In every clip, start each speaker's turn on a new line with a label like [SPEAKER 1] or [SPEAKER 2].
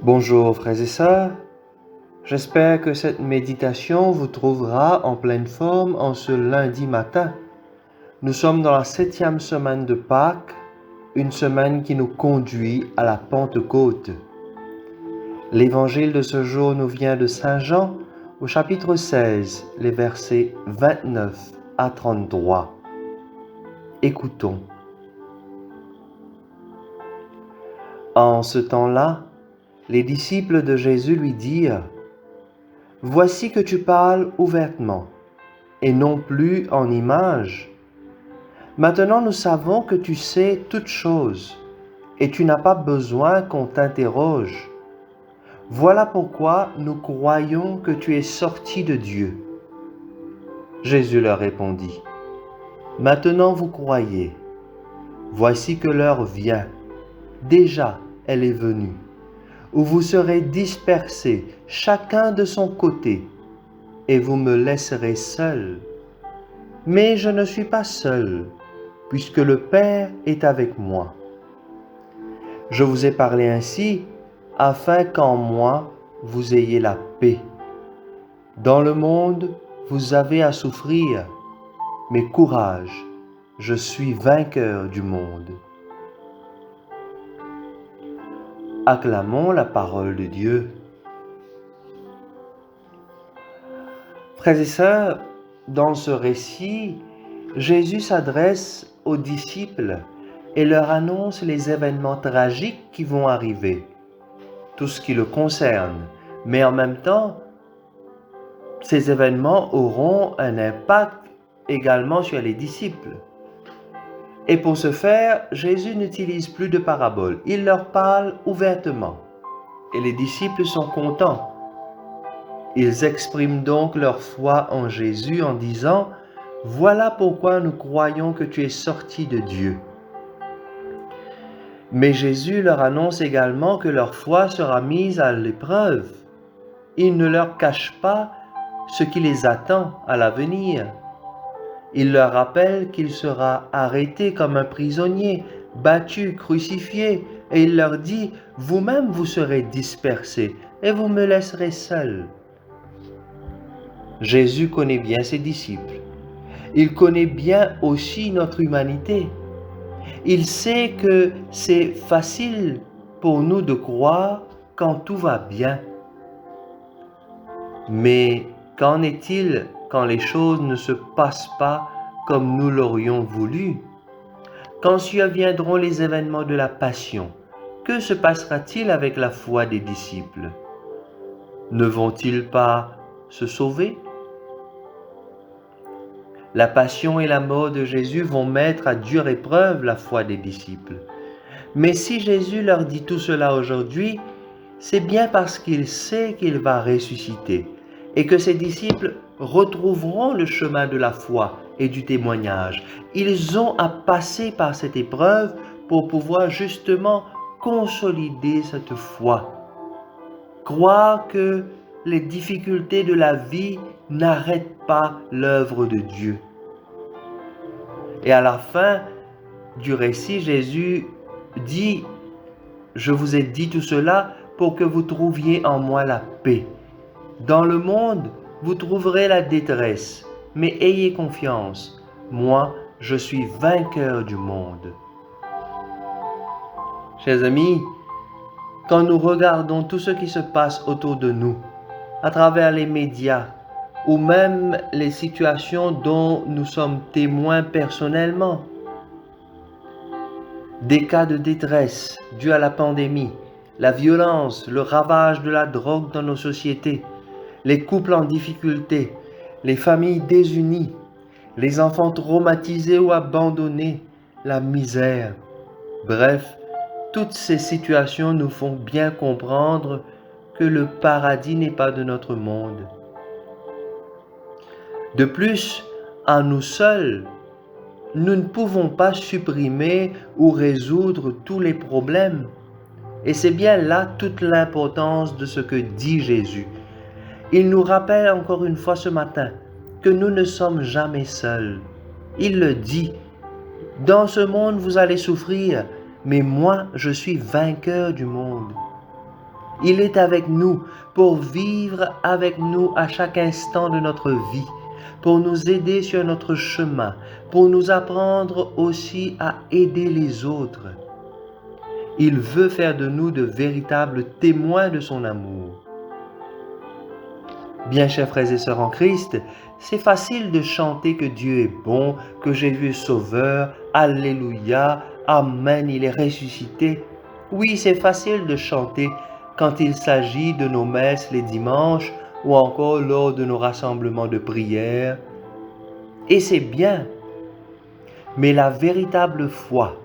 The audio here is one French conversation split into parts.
[SPEAKER 1] Bonjour frères et sœurs, j'espère que cette méditation vous trouvera en pleine forme en ce lundi matin. Nous sommes dans la 7e semaine de Pâques, une semaine qui nous conduit à la Pentecôte. L'évangile de ce jour nous vient de Saint Jean au chapitre 16, les versets 29 à 33. Écoutons. En ce temps-là, les disciples de Jésus lui dirent : « Voici que tu parles ouvertement, et non plus en images. Maintenant nous savons que tu sais toutes choses, et tu n'as pas besoin qu'on t'interroge. Voilà pourquoi nous croyons que tu es sorti de Dieu. » Jésus leur répondit : « Maintenant vous croyez. Voici que l'heure vient, déjà elle est venue, où vous serez dispersés, chacun de son côté, et vous me laisserez seul. Mais je ne suis pas seul, puisque le Père est avec moi. Je vous ai parlé ainsi, afin qu'en moi vous ayez la paix. Dans le monde, vous avez à souffrir, mais courage, je suis vainqueur du monde. Acclamons la parole de Dieu. Frères et sœurs, dans ce récit, Jésus s'adresse aux disciples et leur annonce les événements tragiques qui vont arriver, tout ce qui le concerne, mais en même temps, ces événements auront un impact également sur les disciples. Et pour ce faire, Jésus n'utilise plus de paraboles, il leur parle ouvertement. Et les disciples sont contents. Ils expriment donc leur foi en Jésus en disant : « Voilà pourquoi nous croyons que tu es sorti de Dieu. » Mais Jésus leur annonce également que leur foi sera mise à l'épreuve. Il ne leur cache pas ce qui les attend à l'avenir. Il leur rappelle qu'il sera arrêté comme un prisonnier, battu, crucifié, et il leur dit : « Vous-même vous serez dispersés et vous me laisserez seul. » Jésus connaît bien ses disciples. Il connaît bien aussi notre humanité. Il sait que c'est facile pour nous de croire quand tout va bien. Mais qu'en est-il quand les choses ne se passent pas comme nous l'aurions voulu? Quand surviendront les événements de la Passion, que se passera-t-il avec la foi des disciples? Ne vont-ils pas se sauver? La Passion et la mort de Jésus vont mettre à dure épreuve la foi des disciples. Mais si Jésus leur dit tout cela aujourd'hui, c'est bien parce qu'il sait qu'il va ressusciter et que ses disciples retrouveront le chemin de la foi et du témoignage. Ils ont à passer par cette épreuve pour pouvoir justement consolider cette foi. Croire que les difficultés de la vie n'arrêtent pas l'œuvre de Dieu. Et à la fin du récit, Jésus dit : « Je vous ai dit tout cela pour que vous trouviez en moi la paix. Dans le monde, vous trouverez la détresse, mais ayez confiance, moi, je suis vainqueur du monde. » Chers amis, quand nous regardons tout ce qui se passe autour de nous, à travers les médias, ou même les situations dont nous sommes témoins personnellement, des cas de détresse dus à la pandémie, la violence, le ravage de la drogue dans nos sociétés, les couples en difficulté, les familles désunies, les enfants traumatisés ou abandonnés, la misère. Bref, toutes ces situations nous font bien comprendre que le paradis n'est pas de notre monde. De plus, à nous seuls, nous ne pouvons pas supprimer ou résoudre tous les problèmes. Et c'est bien là toute l'importance de ce que dit Jésus. Il nous rappelle encore une fois ce matin que nous ne sommes jamais seuls. Il le dit : « Dans ce monde, vous allez souffrir, mais moi, je suis vainqueur du monde. » Il est avec nous pour vivre avec nous à chaque instant de notre vie, pour nous aider sur notre chemin, pour nous apprendre aussi à aider les autres. Il veut faire de nous de véritables témoins de son amour. Bien chers frères et sœurs en Christ, c'est facile de chanter que Dieu est bon, que Jésus est sauveur, Alléluia, Amen, il est ressuscité. Oui, c'est facile de chanter quand il s'agit de nos messes les dimanches ou encore lors de nos rassemblements de prière. Et c'est bien. Mais la véritable foi,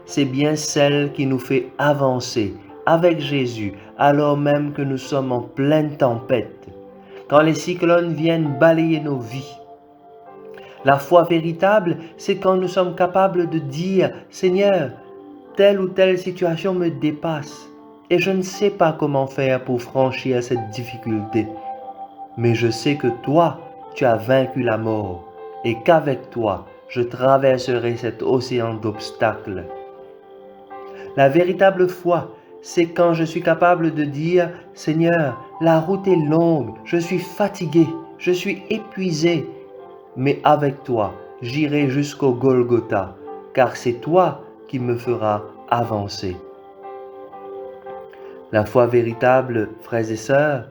[SPEAKER 1] c'est bien celle qui nous fait avancer avec Jésus alors même que nous sommes en pleine tempête, quand les cyclones viennent balayer nos vies. La foi véritable, c'est quand nous sommes capables de dire « Seigneur, telle ou telle situation me dépasse et je ne sais pas comment faire pour franchir cette difficulté. Mais je sais que toi, tu as vaincu la mort et qu'avec toi, je traverserai cet océan d'obstacles. » La véritable foi, c'est quand je suis capable de dire « Seigneur, la route est longue, je suis fatigué, je suis épuisé, mais avec toi, j'irai jusqu'au Golgotha, car c'est toi qui me feras avancer. » La foi véritable, frères et sœurs,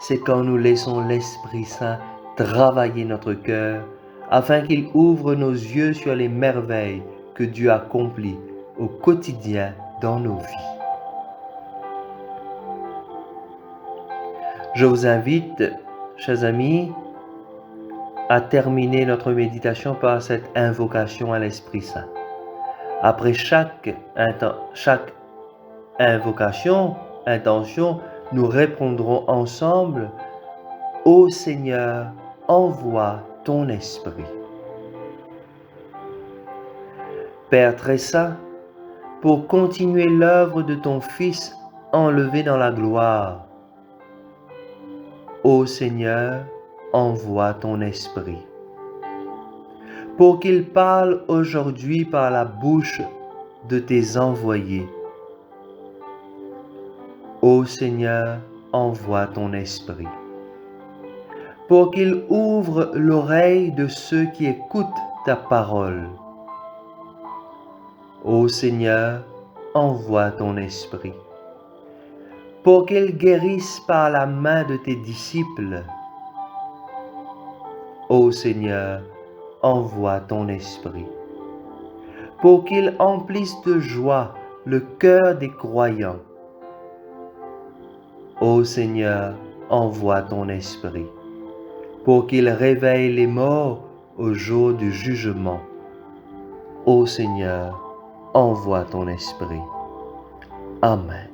[SPEAKER 1] c'est quand nous laissons l'Esprit Saint travailler notre cœur, afin qu'il ouvre nos yeux sur les merveilles que Dieu accomplit au quotidien dans nos vies. Je vous invite, chers amis, à terminer notre méditation par cette invocation à l'Esprit Saint. Après chaque intention, nous répondrons ensemble « Ô Seigneur, envoie ton Esprit. » Père très saint, pour continuer l'œuvre de ton Fils enlevé dans la gloire, ô Seigneur, envoie ton Esprit. Pour qu'il parle aujourd'hui par la bouche de tes envoyés, ô Seigneur, envoie ton Esprit. Pour qu'il ouvre l'oreille de ceux qui écoutent ta parole, ô Seigneur, envoie ton Esprit. Pour qu'il guérisse par la main de tes disciples, ô Seigneur, envoie ton Esprit. Pour qu'il emplisse de joie le cœur des croyants, ô Seigneur, envoie ton Esprit. Pour qu'il réveille les morts au jour du jugement, ô Seigneur, envoie ton Esprit. Amen.